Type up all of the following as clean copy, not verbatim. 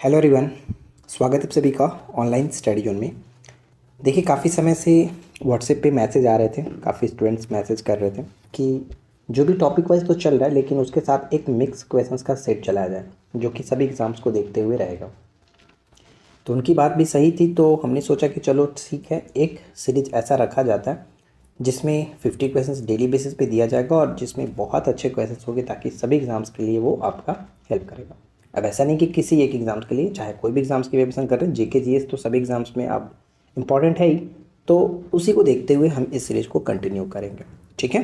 Hello everyone, स्वागत है आप सभी का ऑनलाइन स्टडी जोन में। देखिए, काफ़ी समय से व्हाट्सएप पे मैसेज आ रहे थे, काफ़ी स्टूडेंट्स मैसेज कर रहे थे कि जो भी टॉपिक वाइज तो चल रहा है लेकिन उसके साथ एक मिक्स क्वेश्चंस का सेट चलाया जाए जो कि सभी एग्ज़ाम्स को देखते हुए रहेगा। तो उनकी बात भी सही थी, तो हमने सोचा कि चलो ठीक है, एक सीरीज ऐसा रखा जाता है जिसमें 50 क्वेश्चंस डेली बेसिस पे दिया जाएगा और जिसमें बहुत अच्छे क्वेश्चंस होंगे ताकि सभी एग्ज़ाम्स के लिए वो आपका हेल्प करेगा। अब ऐसा नहीं कि किसी एक एग्ज़ाम्स के लिए, चाहे कोई भी एग्ज़ाम्स की प्रिपरेशन कर रहे हैं, जीके जीएस तो सभी एग्ज़ाम्स में अब इम्पॉर्टेंट है ही, तो उसी को देखते हुए हम इस सीरीज़ को कंटिन्यू करेंगे। ठीक है,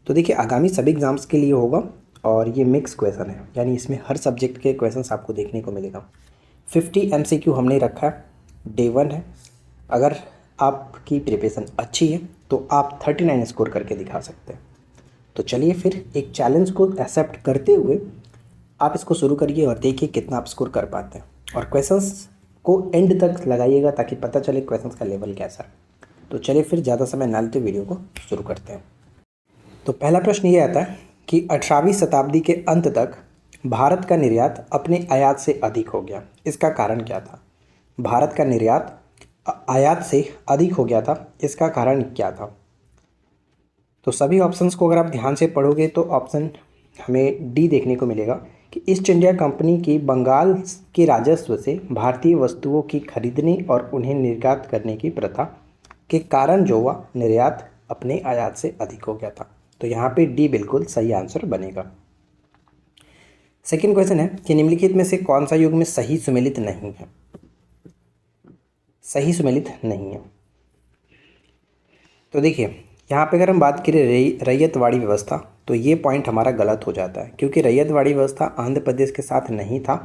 तो देखिए आगामी सभी एग्ज़ाम्स के लिए होगा और ये मिक्स क्वेश्चन है, यानी इसमें हर सब्जेक्ट के क्वेश्चन आपको देखने को मिलेगा। 50 MCQ हमने रखा है, डे 1 है। अगर आपकी प्रिपरेशन अच्छी है तो आप 39 स्कोर करके दिखा सकते हैं। तो चलिए फिर एक चैलेंज को एक्सेप्ट करते हुए आप इसको शुरू करिए और देखिए कितना आप स्कोर कर पाते हैं, और क्वेश्चंस को एंड तक लगाइएगा ताकि पता चले क्वेश्चंस का लेवल कैसा है। तो चलिए फिर ज़्यादा समय ना लेते वीडियो को शुरू करते हैं। तो पहला प्रश्न ये आता है कि 18वीं शताब्दी के अंत तक भारत का निर्यात अपने आयात से अधिक हो गया, इसका कारण क्या था? भारत का निर्यात आयात से अधिक हो गया था, इसका कारण क्या था? तो सभी ऑप्शंस को अगर आप ध्यान से पढ़ोगे तो ऑप्शन हमें डी देखने को मिलेगा कि ईस्ट इंडिया कंपनी की बंगाल के राजस्व से भारतीय वस्तुओं की खरीदने और उन्हें निर्यात करने की प्रथा के कारण जो हुआ निर्यात अपने आयात से अधिक हो गया था। तो यहाँ पे डी बिल्कुल सही आंसर बनेगा। सेकंड क्वेश्चन है कि निम्नलिखित में से कौन सा युग में सही सुमेलित नहीं है? सही सुमेलित नहीं है। तो देखिए यहाँ पे अगर हम बात करें रैयतवाड़ी व्यवस्था, तो ये पॉइंट हमारा गलत हो जाता है क्योंकि रैयतवाड़ी व्यवस्था आंध्र प्रदेश के साथ नहीं था।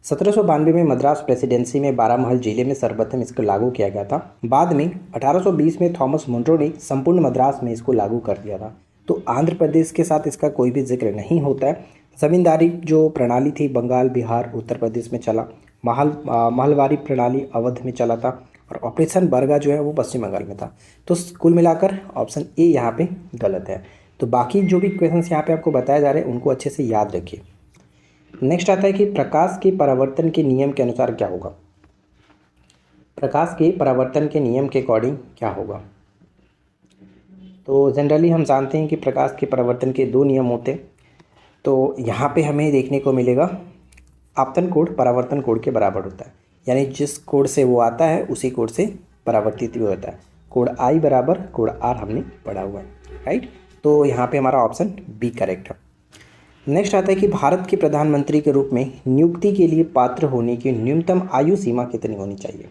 1792 में मद्रास प्रेसिडेंसी में बारामहल जिले में सर्वप्रथम इसको लागू किया गया था। बाद में 1820 में थॉमस मुनरो ने संपूर्ण मद्रास में इसको लागू कर दिया था। तो आंध्र प्रदेश के साथ इसका कोई भी जिक्र नहीं होता है। जमींदारी जो प्रणाली थी बंगाल, बिहार, उत्तर प्रदेश में चला। महलवारी प्रणाली अवध में चला था और ऑपरेशन बरगा जो है वो पश्चिम बंगाल में था। तो कुल मिलाकर ऑप्शन ए यहाँ पे गलत है। तो बाकी जो भी क्वेश्चंस यहाँ पे आपको बताए जा रहे हैं उनको अच्छे से याद रखिए। नेक्स्ट आता है कि प्रकाश के परावर्तन के नियम के अनुसार क्या होगा? प्रकाश के परावर्तन के नियम के अकॉर्डिंग क्या होगा? तो जनरली हम जानते हैं कि प्रकाश के परावर्तन के दो नियम होते हैं। तो यहाँ पे हमें देखने को मिलेगा आपतन कोण परावर्तन कोण के बराबर होता है, यानी जिस कोण से वो आता है उसी कोण से परावर्तित भी होता है। कोण आई बराबर कोण आर हमने पढ़ा हुआ है, राइट। तो यहाँ पे हमारा ऑप्शन बी करेक्ट है। नेक्स्ट आता है कि भारत के प्रधानमंत्री के रूप में नियुक्ति के लिए पात्र होने की न्यूनतम आयु सीमा कितनी होनी चाहिए?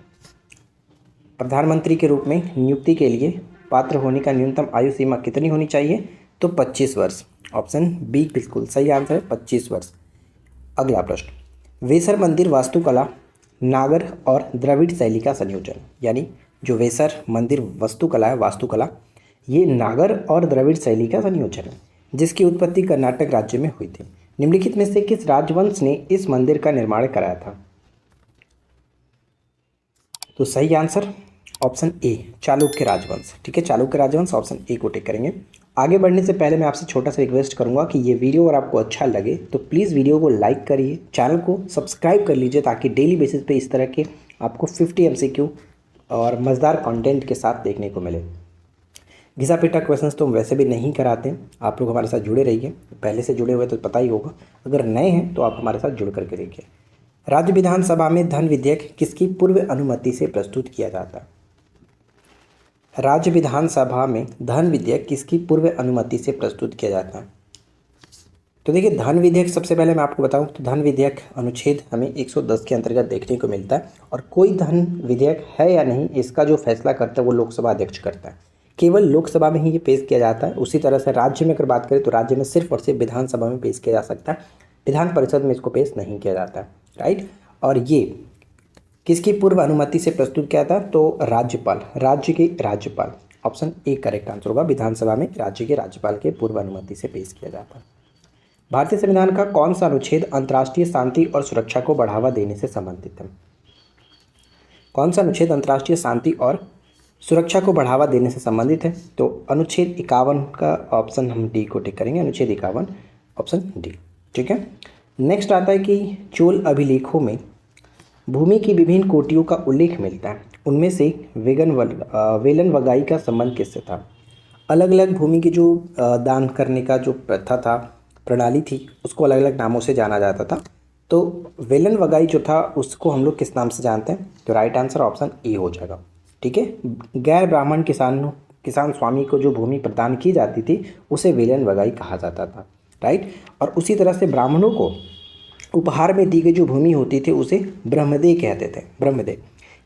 प्रधानमंत्री के रूप में नियुक्ति के लिए पात्र होने का न्यूनतम आयु सीमा कितनी होनी चाहिए? तो 25 वर्ष। ऑप्शन बी बिल्कुल सही आंसर है, 25 वर्ष। अगला प्रश्न, वेसर मंदिर वास्तुकला नागर और द्रविड़ शैली का संयोजन, यानी जो वेसर मंदिर वास्तुकला है, वास्तुकला ये नागर और द्रविड़ शैली का संयोजन है जिसकी उत्पत्ति कर्नाटक राज्य में हुई थी। निम्नलिखित में से किस राजवंश ने इस मंदिर का निर्माण कराया था? तो सही आंसर ऑप्शन ए चालुक्य राजवंश। ठीक है, चालुक्य राजवंश, ऑप्शन ए को टिक करेंगे। आगे बढ़ने से पहले मैं आपसे छोटा सा रिक्वेस्ट करूंगा कि ये वीडियो अगर आपको अच्छा लगे तो प्लीज़ वीडियो को लाइक करिए, चैनल को सब्सक्राइब कर लीजिए ताकि डेली बेसिस पे इस तरह के आपको 50 MCQ और मज़ेदार कंटेंट के साथ देखने को मिले। घिसा पिटा क्वेश्चंस तो हम वैसे भी नहीं कराते हैं, आप लोग हमारे साथ जुड़े रहिए। पहले से जुड़े हुए तो पता ही होगा, अगर नए हैं तो आप हमारे साथ जुड़ करके देखिए। राज्य विधानसभा में धन विधेयक किसकी पूर्व अनुमति से प्रस्तुत किया जाता है? राज्य विधानसभा में धन विधेयक किसकी पूर्व अनुमति से प्रस्तुत किया जाता है? तो देखिए धन विधेयक, सबसे पहले मैं आपको बताऊं तो धन विधेयक अनुच्छेद हमें 110 के अंतर्गत देखने को मिलता है और कोई धन विधेयक है या नहीं इसका जो फैसला करता है वो लोकसभा अध्यक्ष करता है। केवल लोकसभा में ही ये पेश किया जाता है। उसी तरह से राज्य में अगर बात करें तो राज्य में सिर्फ और सिर्फ विधानसभा में पेश किया जा सकता है, विधान परिषद में इसको पेश नहीं किया जाता है, राइट। और ये किसकी पूर्व अनुमति से प्रस्तुत किया था? तो राज्यपाल, राज्य के राज्यपाल, ऑप्शन ए करेक्ट आंसर होगा। विधानसभा में राज्य के राज्यपाल के पूर्व अनुमति से पेश किया जाता है। भारतीय संविधान का कौन सा अनुच्छेद अंतर्राष्ट्रीय शांति और सुरक्षा को बढ़ावा देने से संबंधित है? कौन सा अनुच्छेद अंतर्राष्ट्रीय शांति और सुरक्षा को बढ़ावा देने से संबंधित है? तो अनुच्छेद 51 का ऑप्शन हम डी को टिक करेंगे, अनुच्छेद 51 ऑप्शन डी। ठीक है। नेक्स्ट आता है कि चोल अभिलेखों में भूमि की विभिन्न कोटियों का उल्लेख मिलता है। उनमें से वेलन वगाई का संबंध किससे था? अलग अलग भूमि की जो दान करने का जो प्रथा था, प्रणाली थी, उसको अलग अलग नामों से जाना जाता था। तो वेलन वगाई जो था उसको हम लोग किस नाम से जानते हैं? तो राइट आंसर ऑप्शन ए हो जाएगा। ठीक है, गैर ब्राह्मण किसान स्वामी को जो भूमि प्रदान की जाती थी उसे वेलन वगाई कहा जाता था। राइट, और उसी तरह से ब्राह्मणों को उपहार में दी गई जो भूमि होती थी उसे ब्रह्मदेय कहते थे। ब्रह्मदेय।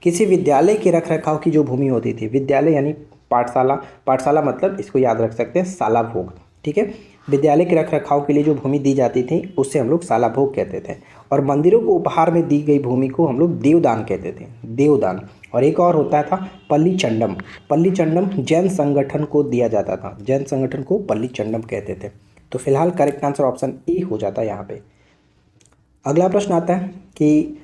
किसी विद्यालय के रख रखाव की जो भूमि होती थी, विद्यालय यानी पाठशाला, पाठशाला मतलब इसको याद रख सकते हैं शाला भोग। ठीक है, विद्यालय के रख रखाव के लिए जो भूमि दी जाती थी उसे हम लोग शाला भोग कहते थे। और मंदिरों को उपहार में दी गई भूमि को हम लोग देवदान कहते थे, देवदान। और एक और होता था पल्ली चंडम। पल्ली चंडम जैन संगठन को दिया जाता था, जैन संगठन को पल्ली चंडम कहते थे। तो फिलहाल करेक्ट आंसर ऑप्शन ए हो जाता है यहाँ पे। अगला प्रश्न आता है कि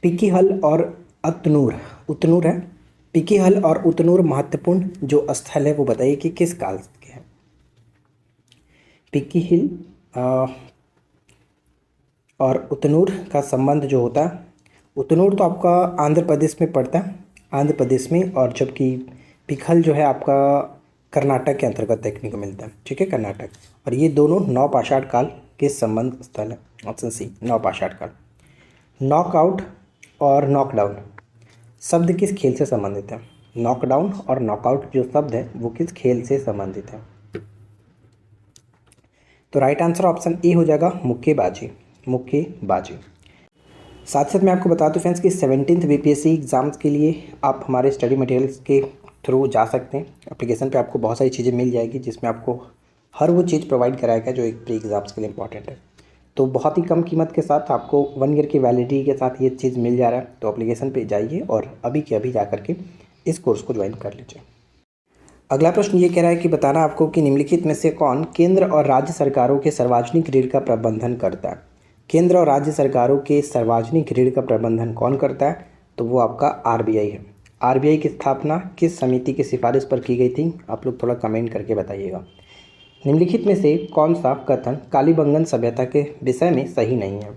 पिकीहल और उतनूर है। पिकीहल और उतनूर महत्वपूर्ण जो स्थल है वो बताइए कि किस काल के हैं? पिकीहिल और उतनूर का संबंध जो होता है, उतनूर तो आपका आंध्र प्रदेश में पड़ता है, आंध्र प्रदेश में, और जबकि पिखल जो है आपका कर्नाटक के अंतर्गत देखने को मिलता है। ठीक है, कर्नाटक। और ये दोनों नवपाषाण काल के संबंध स्थल है। ऑप्शन सी, नवपाषाण काल। नॉकआउट और नॉकडाउन शब्द किस खेल से संबंधित है? नॉकडाउन और नॉकआउट जो शब्द है वो किस खेल से संबंधित है? तो राइट आंसर ऑप्शन ए हो जाएगा, मुक्केबाजी। मुक्केबाजी। साथ साथ मैं आपको बता दूं फ्रेंड्स कि 17th बीपीएससी एग्ज़ाम्स के लिए आप हमारे स्टडी मटेरियल्स के थ्रू जा सकते हैं। एप्लीकेशन पे आपको बहुत सारी चीज़ें मिल जाएगी जिसमें आपको हर वो चीज़ प्रोवाइड कराएगा जो एक प्री एग्ज़ाम्स के लिए इंपॉर्टेंट है। तो बहुत ही कम कीमत के साथ आपको 1 ईयर की वैलिडिटी के साथ ये चीज़ मिल जा रहा है। तो एप्लीकेशन पे जाइए और अभी के अभी जा करके इस कोर्स को ज्वाइन कर लीजिए। अगला प्रश्न ये कह रहा है कि बताना आपको कि निम्नलिखित में से कौन केंद्र और राज्य सरकारों के सार्वजनिक ऋण का प्रबंधन करता है? केंद्र और राज्य सरकारों के सार्वजनिक ऋण का प्रबंधन कौन करता है? तो वो आपका आरबीआई है। आरबीआई की स्थापना किस समिति की सिफारिश पर की गई थी? आप लोग थोड़ा कमेंट करके बताइएगा। निम्नलिखित में से कौन सा कथन कालीबंगन सभ्यता के विषय में सही नहीं है?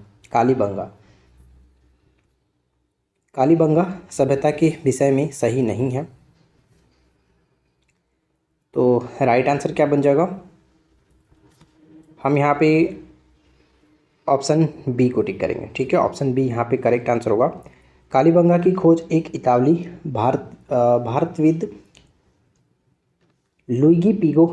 कालीबंगा सभ्यता के विषय में सही नहीं है। तो राइट आंसर क्या बन जाएगा? हम यहाँ पे ऑप्शन बी को टिक करेंगे। ठीक है, ऑप्शन बी यहाँ पे करेक्ट आंसर होगा। कालीबंगा की खोज एक इतालवी भारतविद लुइगी पिगो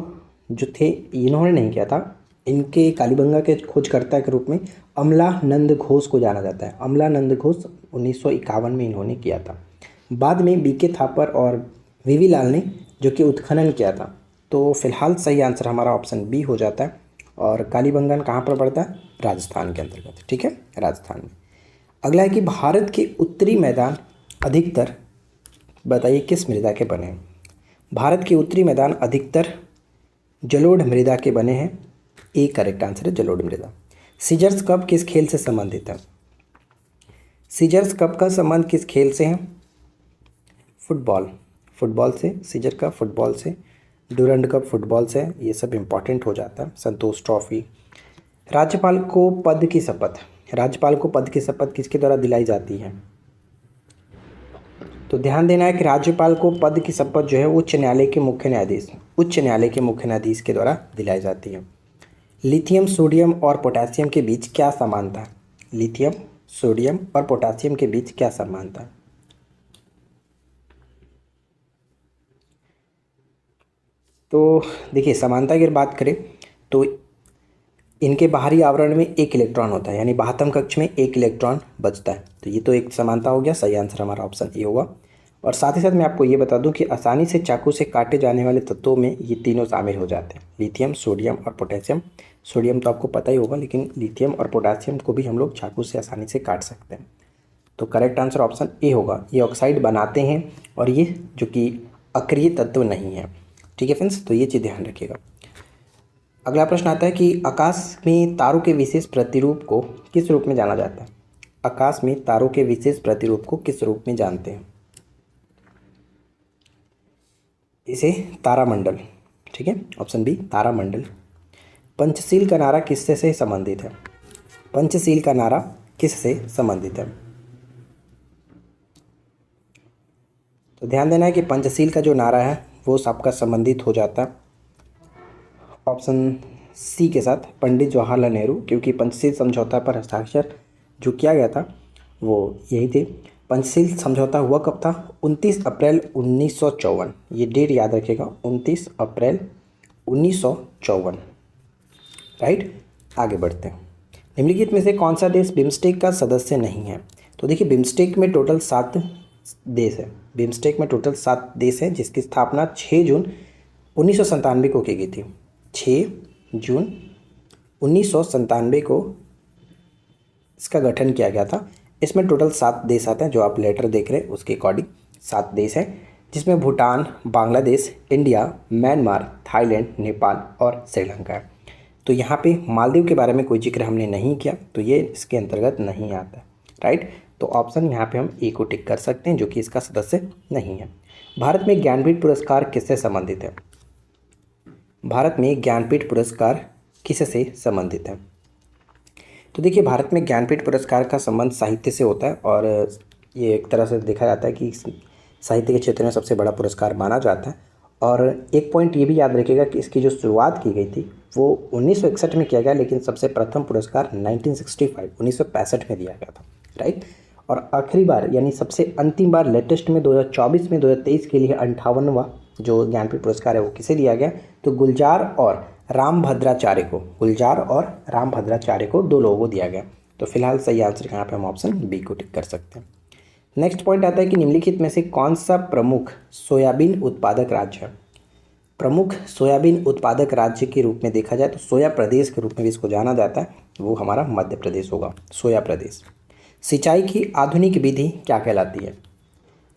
जो थे, इन्होंने नहीं किया था। इनके कालीबंगा के खोजकर्ता के रूप में अमलानंद घोष को जाना जाता है। अमलानंद घोष 1951 में इन्होंने किया था। बाद में बीके थापर और वीवी लाल ने जो कि उत्खनन किया था। तो फिलहाल सही आंसर हमारा ऑप्शन बी हो जाता है। और कालीबंगन कहाँ पर पड़ता है? राजस्थान के अंतर्गत। ठीक है, राजस्थान में। अगला है कि भारत के उत्तरी मैदान अधिकतर बताइए किस मृदा के बने हैं? भारत के उत्तरी मैदान अधिकतर जलोढ़ मृदा के बने हैं। ए करेक्ट आंसर है, जलोढ़ मृदा। सीजर्स कप किस खेल से संबंधित है? सीजर्स कप का संबंध किस खेल से है? फुटबॉल से। सीजर कप फुटबॉल से, डूरंड कप फुटबॉल से। ये सब इंपॉर्टेंट हो जाता है। संतोष ट्रॉफी। राज्यपाल को पद की शपथ किसके द्वारा दिलाई जाती है? तो ध्यान देना है कि राज्यपाल को पद की शपथ जो है उच्च न्यायालय के मुख्य न्यायाधीश के द्वारा दिलाई जाती है। लिथियम, सोडियम और पोटेशियम के बीच क्या समानता है? लिथियम, सोडियम और पोटेशियम के बीच क्या समानता है? तो देखिए, समानता की अगर बात करें तो इनके बाहरी आवरण में एक इलेक्ट्रॉन होता है, यानी बाह्यतम कक्ष में एक इलेक्ट्रॉन बचता है। तो ये तो एक समानता हो गया। सही आंसर हमारा ऑप्शन ए होगा। और साथ ही साथ मैं आपको ये बता दूं कि आसानी से चाकू से काटे जाने वाले तत्वों में ये तीनों शामिल हो जाते हैं, लिथियम, सोडियम और पोटेशियम। सोडियम तो आपको पता ही होगा, लेकिन लिथियम और पोटेशियम को भी हम लोग चाकू से आसानी से काट सकते हैं। तो करेक्ट आंसर ऑप्शन ए होगा। ये ऑक्साइड बनाते हैं और ये जो कि अक्रिय तत्व नहीं है। ठीक है फ्रेंड्स, तो ये चीज़ ध्यान रखिएगा। अगला प्रश्न आता है कि आकाश में तारों के विशेष प्रतिरूप को किस रूप में जाना जाता है? आकाश में तारों के विशेष प्रतिरूप को किस रूप में जानते हैं? इसे तारामंडल। ठीक है, ऑप्शन बी तारामंडल। पंचशील का नारा किससे से संबंधित है? पंचशील का नारा किससे संबंधित है? तो ध्यान देना है कि पंचशील का जो नारा है वो सबका संबंधित हो जाता है ऑप्शन सी के साथ, पंडित जवाहरलाल नेहरू, क्योंकि पंचशील समझौता पर हस्ताक्षर जो किया गया था वो यही थे। पंचशील समझौता हुआ कब था? 29 अप्रैल 1954। ये डेट याद रखिएगा, 29 अप्रैल 1954। राइट, आगे बढ़ते हैं। निम्नलिखित में से कौन सा देश बिम्स्टेक का सदस्य नहीं है? तो देखिए, बिम्स्टेक में टोटल 7 देश है। बिम्स्टेक में टोटल 7 देश हैं, जिसकी स्थापना 6 जून 1997 को की गई थी। 6 जून 1997 को इसका गठन किया गया था। इसमें टोटल 7 देश आते हैं, जो आप लेटर देख रहे हैं उसके अकॉर्डिंग 7 देश हैं, जिसमें Bhutan, Bangladesh, India, Myanmar, Thailand, Nepal और श्रीलंका है। तो यहाँ पे मालदीव के बारे में कोई जिक्र हमने नहीं किया, तो ये इसके अंतर्गत नहीं आता है। राइट, तो ऑप्शन यहाँ पे हम ए को टिक कर सकते हैं, जो कि इसका सदस्य नहीं है। भारत में ज्ञानपीठ पुरस्कार किससे संबंधित है? भारत में ज्ञानपीठ पुरस्कार किससे संबंधित है? तो देखिए, भारत में ज्ञानपीठ पुरस्कार का संबंध साहित्य से होता है, और ये एक तरह से देखा जाता है कि साहित्य के क्षेत्र में सबसे बड़ा पुरस्कार माना जाता है। और एक पॉइंट ये भी याद रखिएगा कि इसकी जो शुरुआत की गई थी वो 1961 में किया गया, लेकिन सबसे प्रथम पुरस्कार 1965 में दिया गया था। राइट, और आखिरी बार यानी सबसे अंतिम बार लेटेस्ट में 2024 में 2023 के लिए 58वां जो ज्ञानपीठ पुरस्कार है वो किसे दिया गया? तो गुलजार और रामभद्राचार्य को 2 लोगों को दिया गया। तो फिलहाल सही आंसर यहाँ पे हम ऑप्शन बी को टिक कर सकते हैं। नेक्स्ट पॉइंट आता है कि निम्नलिखित में से कौन सा प्रमुख सोयाबीन उत्पादक राज्य है? प्रमुख सोयाबीन उत्पादक राज्य के रूप में देखा जाए तो सोया प्रदेश के रूप में भी इसको जाना जाता है, वो हमारा मध्य प्रदेश होगा, सोया प्रदेश। सिंचाई की आधुनिक विधि क्या कहलाती है?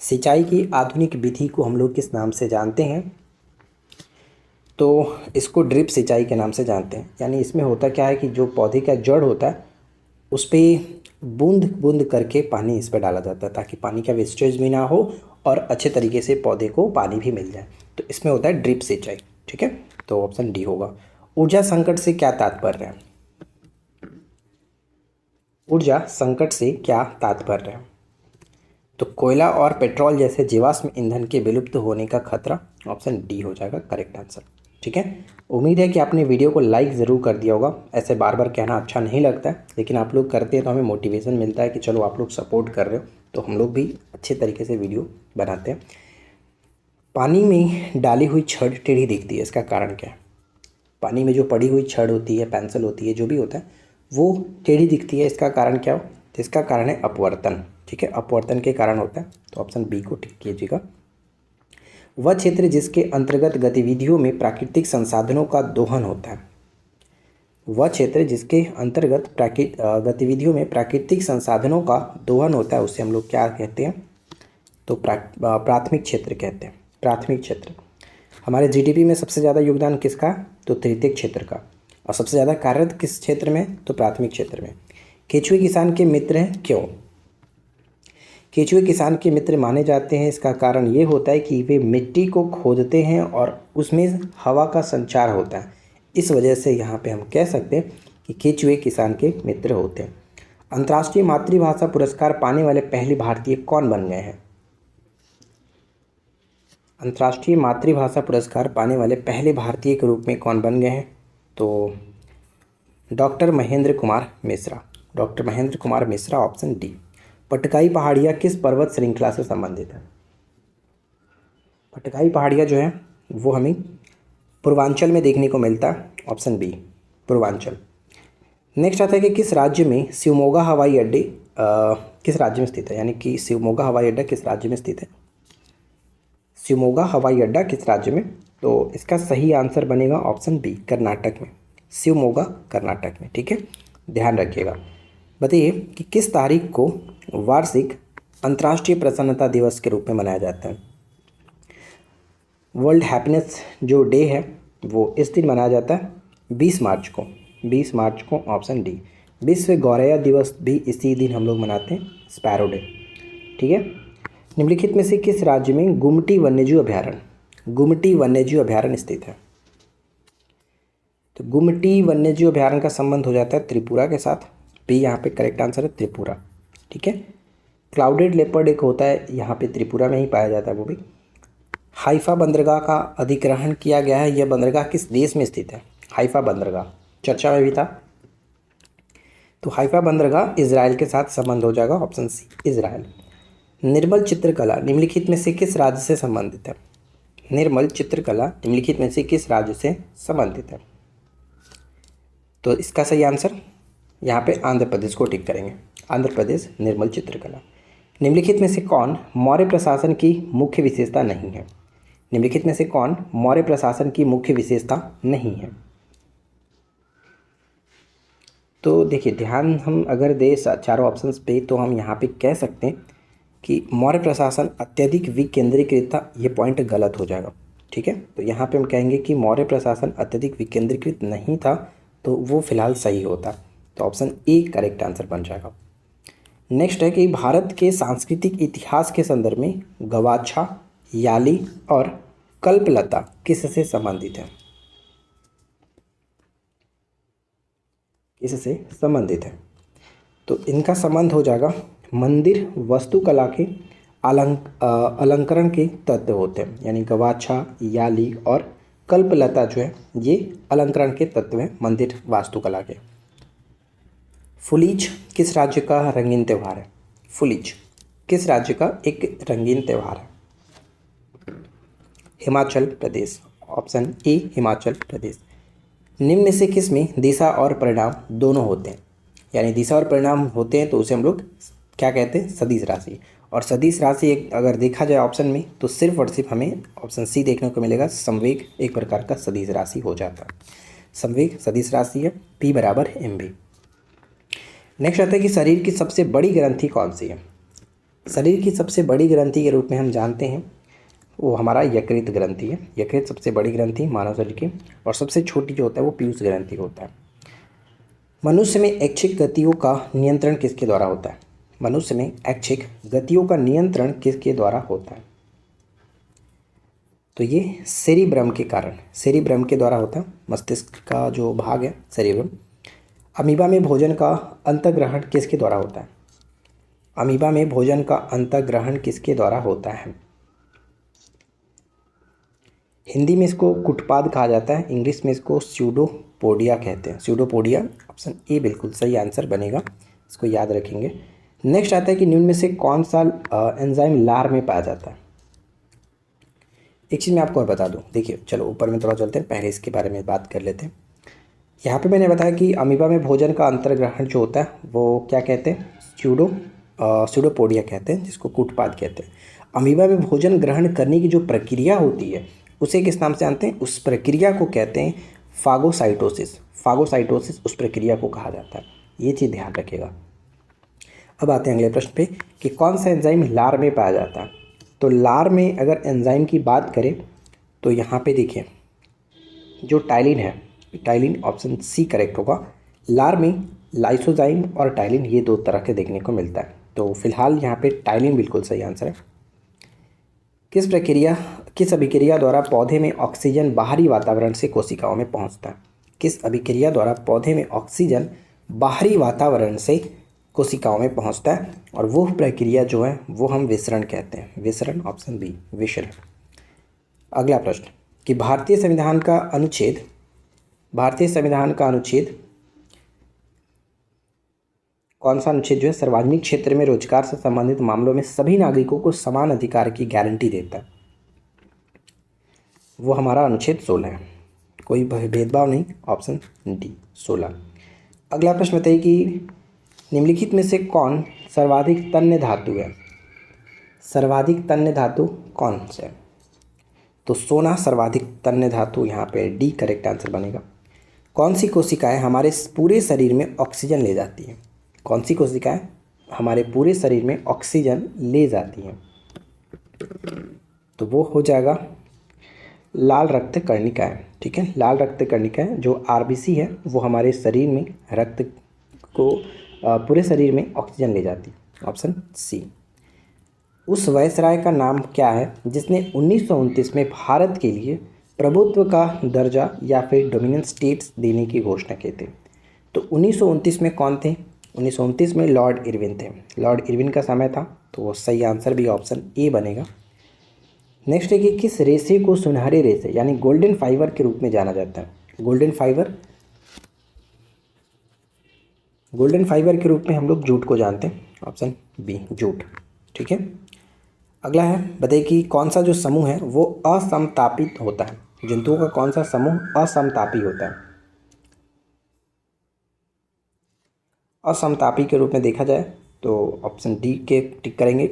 सिंचाई की आधुनिक विधि को हम लोग किस नाम से जानते हैं? तो इसको ड्रिप सिंचाई के नाम से जानते हैं। यानी इसमें होता क्या है कि जो पौधे का जड़ होता है उस पर बूंद बूंद करके पानी इस पर डाला जाता है, ताकि पानी का वेस्टेज भी ना हो और अच्छे तरीके से पौधे को पानी भी मिल जाए। तो इसमें होता है ड्रिप सिंचाई। ठीक है, तो ऑप्शन डी होगा। ऊर्जा संकट से क्या तात्पर्य है? ऊर्जा संकट से क्या तात्पर्य है? तो कोयला और पेट्रोल जैसे जीवाश्म ईंधन के विलुप्त होने का खतरा, ऑप्शन डी हो जाएगा करेक्ट आंसर। ठीक है, उम्मीद है कि आपने वीडियो को लाइक ज़रूर कर दिया होगा। ऐसे बार बार कहना अच्छा नहीं लगता है, लेकिन आप लोग करते हैं तो हमें मोटिवेशन मिलता है कि चलो आप लोग सपोर्ट कर रहे हो, तो हम लोग भी अच्छे तरीके से वीडियो बनाते हैं। पानी में डाली हुई छड़ टेढ़ी दिखती है, इसका कारण क्या है? पानी में जो पड़ी हुई छड़ होती है, पेंसिल होती है, जो भी होता है वो टेढ़ी दिखती है, इसका कारण क्या हो? तो इसका कारण है अपवर्तन। ठीक है, अपवर्तन के कारण होता है, तो ऑप्शन बी को टिक कीजिएगा। वह क्षेत्र जिसके अंतर्गत गतिविधियों में प्राकृतिक संसाधनों का दोहन होता है। वह क्षेत्र जिसके अंतर्गत गतिविधियों में प्राकृतिक संसाधनों का दोहन होता है, उसे हम लोग क्या कहते हैं? तो प्राथमिक क्षेत्र कहते हैं। प्राथमिक क्षेत्र। हमारे जीडीपी में सबसे ज़्यादा योगदान किसका? तो तृतीयक क्षेत्र का। और सबसे ज़्यादा कार्यरत किस क्षेत्र में? तो प्राथमिक क्षेत्र में। केंचुए किसान के मित्र हैं, क्यों? केंचुए किसान के मित्र माने जाते हैं, इसका कारण ये होता है कि वे मिट्टी को खोदते हैं और उसमें हवा का संचार होता है। इस वजह से यहाँ पे हम कह सकते हैं कि केंचुए किसान के मित्र होते हैं। अंतर्राष्ट्रीय मातृभाषा पुरस्कार पाने वाले पहले भारतीय कौन बन गए हैं? अंतर्राष्ट्रीय मातृभाषा पुरस्कार पाने वाले पहले भारतीय के रूप में कौन बन गए हैं? तो doctor Mahendra Kumar Mishra. Doctor Mahendra Kumar Mishra, option D. Patkai पहाड़ियाँ किस पर्वत श्रृंखला से संबंधित है? पटकाई पहाड़ियाँ जो है वो हमें पूर्वांचल में देखने को मिलता है, ऑप्शन बी पूर्वांचल। नेक्स्ट आता है कि किस राज्य में शिवमोगा हवाई अड्डे किस राज्य में स्थित है? यानी कि शिवमोगा हवाई अड्डा किस राज्य में स्थित है? शिवमोगा हवाई अड्डा किस राज्य में? तो इसका सही आंसर बनेगा ऑप्शन बी कर्नाटक में। शिवमोगा कर्नाटक में। ठीक है, ध्यान रखिएगा। बताइए कि किस तारीख को वार्षिक अंतर्राष्ट्रीय प्रसन्नता दिवस के रूप में मनाया जाता है? वर्ल्ड हैप्पीनेस जो डे है वो इस दिन मनाया जाता है 20 मार्च को। 20 मार्च को, ऑप्शन डी। विश्व गौरैया दिवस भी इसी दिन हम लोग मनाते हैं, स्पैरो डे। ठीक है, निम्नलिखित में से किस राज्य में गुमटी वन्यजीव अभयारण्य स्थित है? तो गुमटी वन्यजीव अभयारण्य का संबंध हो जाता है त्रिपुरा के साथ। बी यहाँ पे करेक्ट आंसर है, त्रिपुरा। ठीक है, क्लाउडेड लेपर्ड एक होता है, यहाँ पे त्रिपुरा में ही पाया जाता है वो भी। हाइफा बंदरगाह का अधिग्रहण किया गया है, यह बंदरगाह किस देश में स्थित है? हाइफा बंदरगाह चर्चा में भी था, तो हाइफा बंदरगाह इजराइल के साथ संबंध हो जाएगा, ऑप्शन सी इजराइल। निर्मल चित्रकला निम्नलिखित में से किस राज्य से संबंधित है? निर्मल चित्रकला निम्नलिखित में से किस राज्य से संबंधित है? तो इसका सही आंसर यहाँ पे आंध्र प्रदेश को टिक करेंगे, आंध्र प्रदेश निर्मल चित्रकला। निम्नलिखित में से कौन मौर्य प्रशासन की मुख्य विशेषता नहीं है? निम्नलिखित में से कौन मौर्य प्रशासन की मुख्य विशेषता नहीं है? तो देखिए, ध्यान हम अगर दे चारों ऑप्शंस पे, तो हम यहाँ पे कह सकते हैं कि मौर्य प्रशासन अत्यधिक विकेंद्रीकृत था, ये पॉइंट गलत हो जाएगा, ठीक है। तो यहाँ पे हम कहेंगे कि मौर्य प्रशासन अत्यधिक विकेंद्रीकृत नहीं था, तो वो फिलहाल सही होता, तो ऑप्शन ए करेक्ट आंसर बन जाएगा। नेक्स्ट है कि भारत के सांस्कृतिक इतिहास के संदर्भ में गवाछा, याली और कल्पलता किससे संबंधित है? किससे संबंधित है? तो इनका संबंध हो जाएगा मंदिर वास्तुकला के अलंकरण के तत्व होते हैं, यानी गवाछा, याली और कल्पलता जो है ये अलंकरण के तत्व हैं मंदिर वास्तुकला के। फुलीच किस राज्य का रंगीन त्यौहार है? फुलीच किस राज्य का एक रंगीन त्यौहार है? Himachal Pradesh, option A Himachal Pradesh. निम्न में से किस में दिशा और परिणाम दोनों होते हैं? यानी दिशा और परिणाम होते हैं तो उसे हम लोग क्या कहते हैं? सदिश राशि। और सदिश राशि एक अगर देखा जाए ऑप्शन में, तो सिर्फ और सिर्फ हमें ऑप्शन सी देखने को मिलेगा, संवेग एक प्रकार का सदिश राशि हो जाता है, संवेग सदिश राशि है, P बराबर mv। नेक्स्ट आता है कि शरीर की सबसे बड़ी ग्रंथि कौन सी है? शरीर की सबसे बड़ी ग्रंथि के रूप में हम जानते हैं वो हमारा यकृत ग्रंथि है। यकृत सबसे बड़ी ग्रंथि मानव शरीर की, और सबसे छोटी जो होता है वो पीयूष ग्रंथि होता है। मनुष्य में ऐच्छिक गतियों का नियंत्रण किसके द्वारा होता है? मनुष्य में ऐच्छिक गतियों का नियंत्रण किसके द्वारा होता है? तो ये सेरिब्रम के कारण, सेरिब्रम के द्वारा होता है, मस्तिष्क का जो भाग है सेरिब्रम। अमीबा में भोजन का अंतर्ग्रहण किसके द्वारा होता है? अमीबा में भोजन का अंतर्ग्रहण किसके द्वारा होता है? हिंदी में इसको कुटपाद कहा जाता है, इंग्लिश में इसको स्यूडोपोडिया कहते हैं, स्यूडोपोडिया। ऑप्शन ए बिल्कुल सही आंसर बनेगा, इसको याद रखेंगे। नेक्स्ट आता है कि निम्न में से कौन सा एंजाइम लार में पाया जाता है? एक चीज़ मैं आपको और बता दूं, देखिए चलो ऊपर में थोड़ा चलते हैं, पहले इसके बारे में बात कर लेते हैं। यहाँ पे मैंने बताया कि अमीबा में भोजन का अंतर्ग्रहण जो होता है वो क्या कहते हैं? स्यूडोपोडिया कहते हैं, जिसको कुटपाद कहते हैं। अमीबा में भोजन ग्रहण करने की जो प्रक्रिया होती है उसे किस नाम से जानते हैं? उस प्रक्रिया को कहते हैं फागोसाइटोसिस। फागोसाइटोसिस उस प्रक्रिया को कहा जाता है, ये चीज़ ध्यान रखिएगा। अब आते हैं अगले प्रश्न पे कि कौन सा एंजाइम लार में पाया जाता है? तो लार में अगर एंजाइम की बात करें तो यहाँ पे देखिए जो टाइलिन है, टाइलिन ऑप्शन सी करेक्ट होगा। लार में लाइसोजाइम और टाइलिन ये दो तरह के देखने को मिलता है, तो फिलहाल यहाँ पे टाइलिन बिल्कुल सही आंसर है। किस अभिक्रिया द्वारा पौधे में ऑक्सीजन बाहरी वातावरण से कोशिकाओं में पहुँचता है? किस अभिक्रिया द्वारा पौधे में ऑक्सीजन बाहरी वातावरण से कोशिकाओं में पहुँचता है? और वो प्रक्रिया जो है वो हम विसरण कहते हैं, विसरण, ऑप्शन बी विसरण। अगला प्रश्न कि भारतीय संविधान का अनुच्छेद कौन सा अनुच्छेद जो है सार्वजनिक क्षेत्र में रोजगार से संबंधित मामलों में सभी नागरिकों को समान अधिकार की गारंटी देता है? वो हमारा अनुच्छेद 16 है, कोई भेदभाव नहीं, ऑप्शन डी 16। अगला प्रश्न बताइए कि निम्नलिखित में से कौन सर्वाधिक तन्य धातु है? सर्वाधिक तन्य धातु कौन से है? तो सोना सर्वाधिक तन्य धातु, यहाँ पे डी करेक्ट आंसर बनेगा। कौन सी कोशिकाएं हमारे पूरे शरीर में ऑक्सीजन ले जाती हैं? कौन सी कोशिकाएं हमारे पूरे शरीर में ऑक्सीजन ले जाती हैं? तो वो हो जाएगा लाल रक्त कर्णिकाएं, ठीक है। लाल रक्त कर्णिकाएं जो आरबीसी है वो हमारे शरीर में रक्त को पूरे शरीर में ऑक्सीजन ले जाती है, ऑप्शन सी। उस वायसराय का नाम क्या है जिसने 1929 में भारत के लिए प्रभुत्व का दर्जा या फिर डोमिनेंट स्टेट्स देने की घोषणा की थी? तो 1929 में कौन थे? 1929 में लॉर्ड इरविन थे। लॉर्ड इरविन का समय था, तो वो सही आंसर भी ऑप्शन ए बनेगा। नेक्स्ट है कि किस रेशे को सुनहरे रेशे यानी गोल्डन फाइबर के रूप में जाना जाता है। गोल्डन फाइबर के रूप में हम लोग जूट को जानते हैं, ऑप्शन बी जूट। ठीक है, अगला है, बताइए कि कौन सा जो समूह है वो असमतापित होता है। जंतुओं का कौन सा समूह असमतापी होता है। असमतापी के रूप में देखा जाए तो ऑप्शन डी के टिक करेंगे।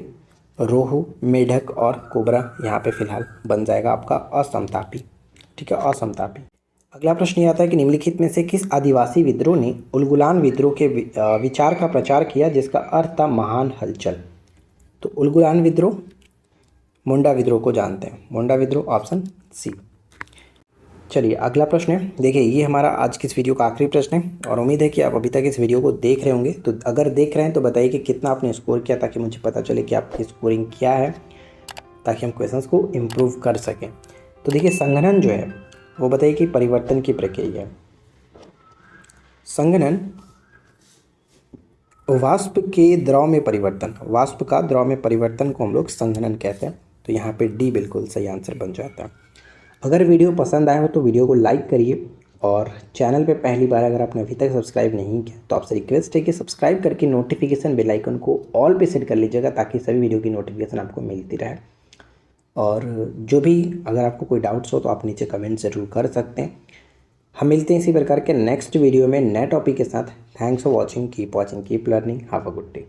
रोहू, मेढक और कोबरा यहाँ पे फिलहाल बन जाएगा आपका असमतापी। ठीक है, असमतापी। अगला प्रश्न ये आता है कि निम्नलिखित में से किस आदिवासी विद्रोह ने उलगुलान विद्रोह के विचार का प्रचार किया जिसका अर्थ था महान हलचल। तो उलगुलान विद्रोह, मुंडा विद्रोह को जानते हैं। मुंडा विद्रोह, ऑप्शन सी। चलिए अगला प्रश्न है, देखिए ये हमारा आज की इस वीडियो का आखिरी प्रश्न है और उम्मीद है कि आप अभी तक इस वीडियो को देख रहे होंगे। तो अगर देख रहे हैं तो बताइए कि कितना आपने स्कोर किया, ताकि मुझे पता चले कि आपकी स्कोरिंग क्या है, ताकि हम क्वेश्चंस को इम्प्रूव कर सकें। तो देखिए संघनन जो है वो बताइए कि परिवर्तन की प्रक्रिया है। संघनन वाष्प के द्रव में परिवर्तन, वाष्प का द्रव में परिवर्तन को हम लोग संघनन कहते हैं। तो यहाँ पे डी बिल्कुल सही आंसर बन जाता है। अगर वीडियो पसंद आया हो तो वीडियो को लाइक करिए और चैनल पे पहली बार अगर आपने अभी तक सब्सक्राइब नहीं किया तो आपसे रिक्वेस्ट है कि सब्सक्राइब करके नोटिफिकेशन बेल आइकन को ऑल पे सेट कर लीजिएगा, ताकि सभी वीडियो की नोटिफिकेशन आपको मिलती रहे। और जो भी अगर आपको कोई डाउट्स हो तो आप नीचे कमेंट ज़रूर कर सकते हैं। हम मिलते हैं इसी प्रकार के नेक्स्ट वीडियो में नए टॉपिक के साथ। Thanks for watching, keep learning, have a good day.